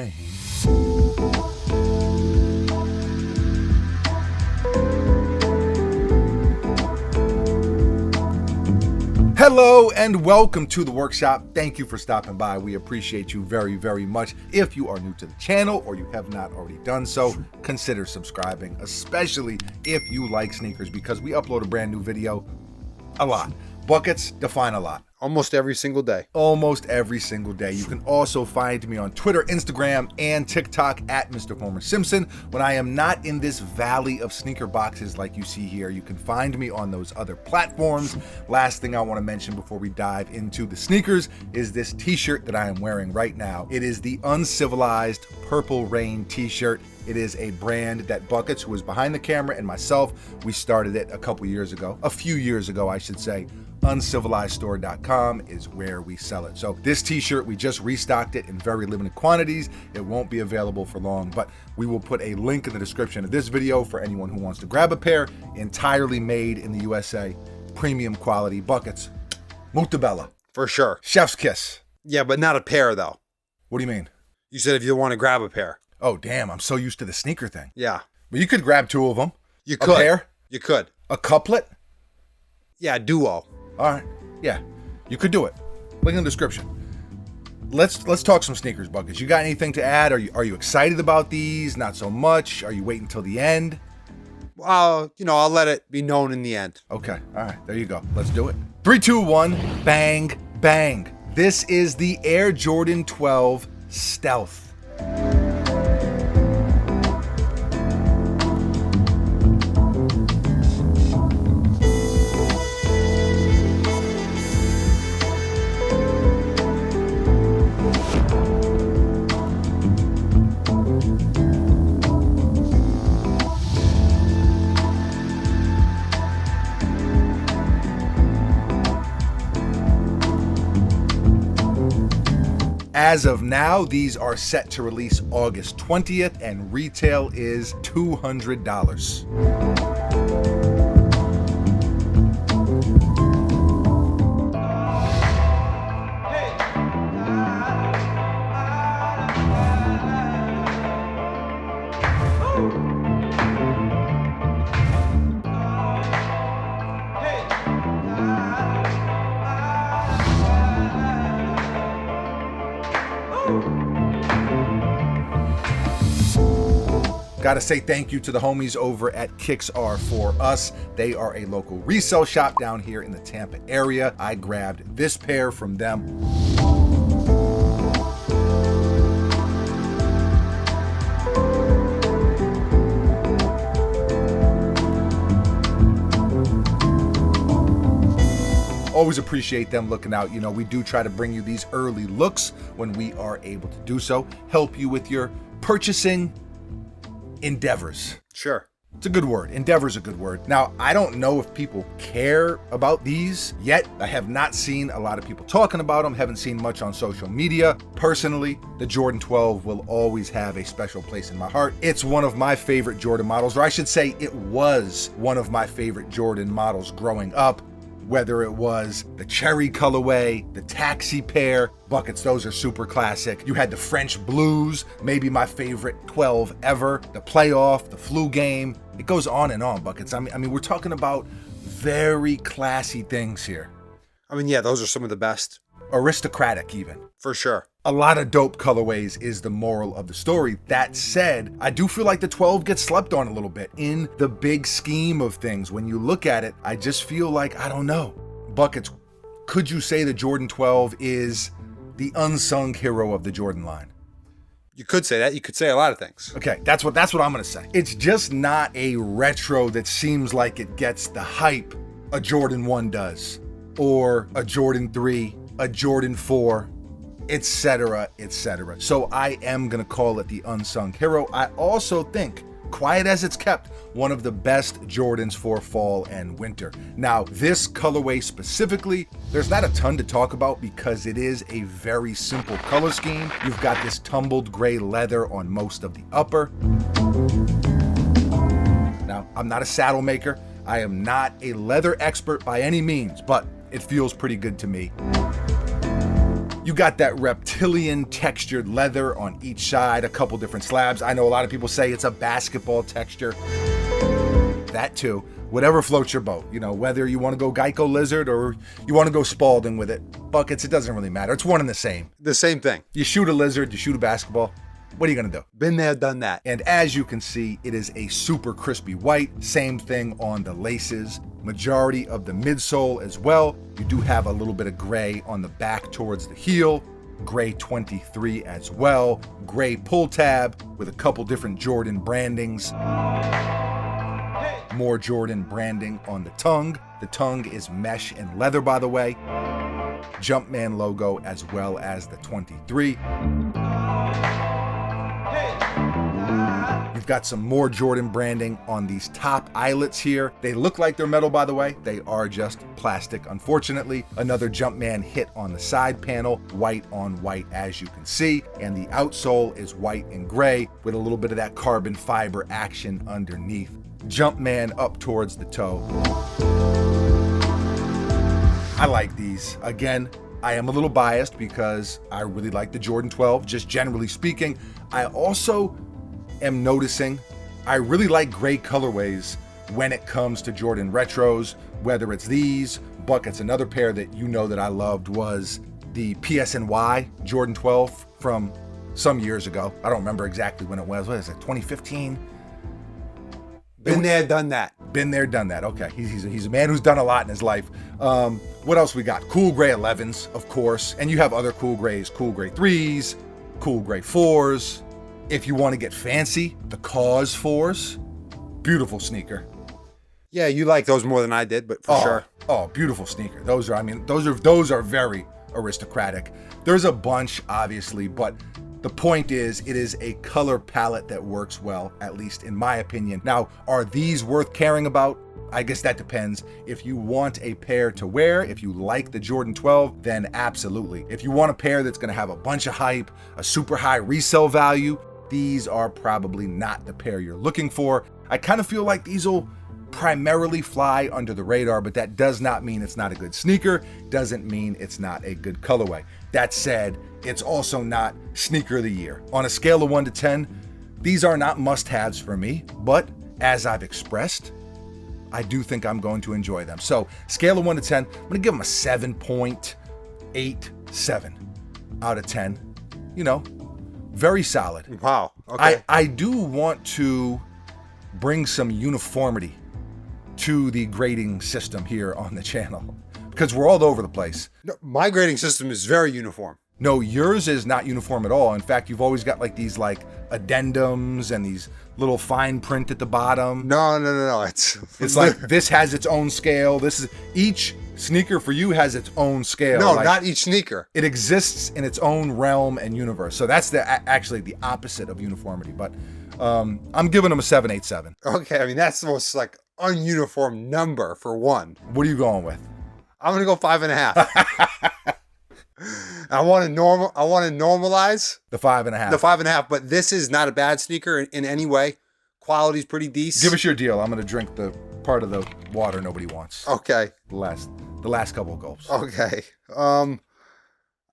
rain. Hello and welcome to the workshop. Thank you for stopping by. We appreciate you very, very much. If you are new to the channel or you have not already done so, consider subscribing, especially if you like sneakers, because we upload a brand new video a lot. Buckets define a lot. Almost every single day. Almost every single day. You can also find me on Twitter, Instagram, and TikTok at Mr. Homer Simpson. When I am not in this valley of sneaker boxes like you see here, you can find me on those other platforms. Last thing I want to mention before we dive into the sneakers is this t-shirt that I am wearing right now. It is the Uncivilized Purple Rain t-shirt. It is a brand that Buckets, who is behind the camera, and myself, we started it a few years ago, I should say. Uncivilizedstore.com is where we sell it. So this t-shirt, we just restocked it in very limited quantities. It won't be available for long, but we will put a link in the description of this video for anyone who wants to grab a pair. Entirely made in the USA, premium quality. Buckets, Mutabella. For sure. Chef's kiss. Yeah, but not a pair though. What do you mean? You said if you want to grab a pair. Oh, damn, I'm so used to the sneaker thing. Yeah. But you could grab two of them. You could. A pair? You could. A couplet? Yeah, duo. All right, yeah, you could do it. Link in the description. Let's talk some sneakers, Buckets. You got anything to add? Are you excited about these? Not so much. Are you waiting till the end? Well, I'll let it be known in the end. Okay, all right, there you go. Let's do it. 3, 2, 1, bang, bang. This is the Air Jordan 12 Stealth. As of now, these are set to release August 20th, and retail is $200. Gotta say thank you to the homies over at Kicks Are For Us. They are a local resale shop down here in the Tampa area. I grabbed this pair from them. Always appreciate them looking out. We do try to bring you these early looks when we are able to do so. Help you with your purchasing endeavors. Sure. It's a good word. Endeavor's a good word. Now, I don't know if people care about these yet. I have not seen a lot of people talking about them. Haven't seen much on social media. Personally, the Jordan 12 will always have a special place in my heart. It's one of my favorite Jordan models, or I should say it was one of my favorite Jordan models growing up. Whether it was the cherry colorway, the taxi pair, Buckets, those are super classic. You had the French blues, maybe my favorite 12 ever, the playoff, the flu game. It goes on and on, Buckets. I mean, we're talking about very classy things here. Yeah, those are some of the best. Aristocratic even. For sure. A lot of dope colorways is the moral of the story. That said, I do feel like the 12 gets slept on a little bit in the big scheme of things. When you look at it, I just feel like, I don't know. Buckets, could you say the Jordan 12 is the unsung hero of the Jordan line? You could say that. You could say a lot of things. Okay, that's what I'm gonna say. It's just not a retro that seems like it gets the hype a Jordan 1 does, or a Jordan 3, a Jordan 4, etc., etc. So I am gonna call it the unsung hero. I also think, quiet as it's kept, one of the best Jordans for fall and winter. Now, this colorway specifically, there's not a ton to talk about because it is a very simple color scheme. You've got this tumbled gray leather on most of the upper. Now, I'm not a saddle maker. I am not a leather expert by any means, but it feels pretty good to me. You got that reptilian textured leather on each side, a couple different slabs. I know a lot of people say it's a basketball texture. That too. Whatever floats your boat. You know, whether you want to go Geico Lizard or you want to go Spalding with it. Buckets, it doesn't really matter. It's one and the same. The same thing. You shoot a lizard, you shoot a basketball. What are you going to do? Been there, done that. And as you can see, it is a super crispy white. Same thing on the laces. Majority of the midsole as well. You do have a little bit of gray on the back towards the heel. Gray 23 as well. Gray pull tab with a couple different Jordan brandings. More Jordan branding on the tongue. The tongue is mesh and leather, by the way. Jumpman logo as well as the 23. You've got some more Jordan branding on these top eyelets here. They look like they're metal, by the way. They are just plastic, unfortunately. Another Jumpman hit on the side panel, white on white, as you can see. And the outsole is white and gray with a little bit of that carbon fiber action underneath. Jumpman up towards the toe. I like these. Again, I am a little biased because I really like the Jordan 12, just generally speaking. I also am noticing I really like gray colorways when it comes to Jordan retros, whether it's these. Buckets, another pair that you know that I loved was the PSNY Jordan 12 from some years ago. I don't remember exactly when it was. What is it, 2015? Been there, done that. Been there, done that. Okay, he's a man who's done a lot in his life. What else we got? Cool gray 11s, of course. And you have other cool grays, cool gray 3s, cool gray 4s. If you want to get fancy, the Cause 4s. Beautiful sneaker. Yeah, you like those more than I did, but for sure. Oh, beautiful sneaker. Those are very aristocratic. There's a bunch, obviously, but the point is, it is a color palette that works well, at least in my opinion. Now, are these worth caring about? I guess that depends. If you want a pair to wear, if you like the Jordan 12, then absolutely. If you want a pair that's going to have a bunch of hype, a super high resale value, these are probably not the pair you're looking for. I kind of feel like these will primarily fly under the radar, but that does not mean it's not a good sneaker, doesn't mean it's not a good colorway. That said, it's also not sneaker of the year. On a scale of 1 to 10, these are not must-haves for me, but as I've expressed, I do think I'm going to enjoy them. So, scale of 1 to 10, I'm going to give them a 7.87 out of 10. You know, very solid. Wow. Okay. I do want to bring some uniformity to the grading system here on the channel because we're all over the place. No, my grading system is very uniform. No, yours is not uniform at all. In fact, you've always got like these like addendums and these little fine print at the bottom. No. It's like this has its own scale. This is each sneaker for you has its own scale. No, like, not each sneaker. It exists in its own realm and universe. So that's actually the opposite of uniformity. But I'm giving them a 7.87. Okay, I mean that's the most like ununiform number for one. What are you going with? I'm gonna go 5.5. I want to normalize The 5.5. the 5.5, but this is not a bad sneaker in any way. Quality's pretty decent. Give us your deal. I'm going to drink the part of the water nobody wants. Okay. The last couple of gulps. Okay. I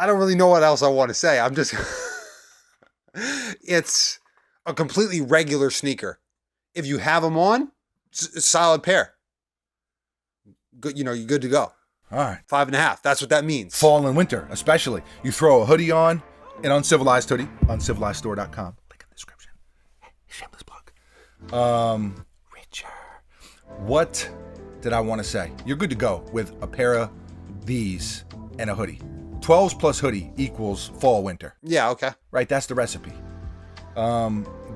don't really know what else I want to say. I'm just it's a completely regular sneaker. If you have them on, it's a solid pair. Good, you're good to go. All right. 5.5. That's what that means. Fall and winter, especially. You throw a hoodie on, an uncivilized hoodie, uncivilizedstore.com. Link in the description. Hey, shameless plug. Richer. What did I want to say? You're good to go with a pair of these and a hoodie. 12s plus hoodie equals fall winter. Yeah, okay. Right, that's the recipe.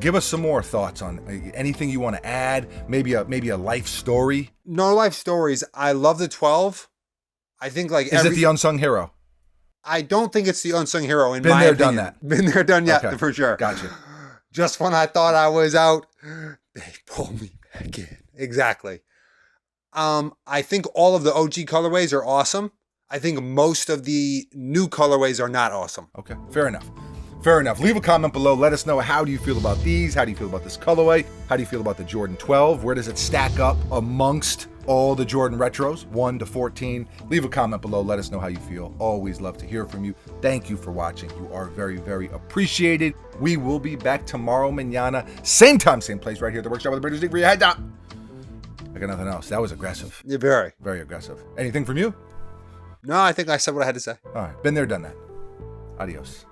Give us some more thoughts on anything you want to add. Maybe a life story. No life stories. I love the 12. I think like Is it the unsung hero? I don't think it's the unsung hero in Been my there, opinion. done that. Been there, done that, Okay. for sure. Gotcha. Just when I thought I was out, they pulled me back in. Exactly. I think all of the OG colorways are awesome. I think most of the new colorways are not awesome. Okay, fair enough. Fair enough. Leave a comment below. Let us know, how do you feel about these? How do you feel about this colorway? How do you feel about the Jordan 12? Where does it stack up amongst all the Jordan retros, 1 to 14? Leave a comment below. Let us know how you feel. Always love to hear from you. Thank you for watching. You are very, very appreciated. We will be back tomorrow, mañana. Same time, same place, right here at the workshop with the British League. For your head down. I got nothing else. That was aggressive. You're very. Very aggressive. Anything from you? No, I think I said what I had to say. All right. Been there, done that. Adios.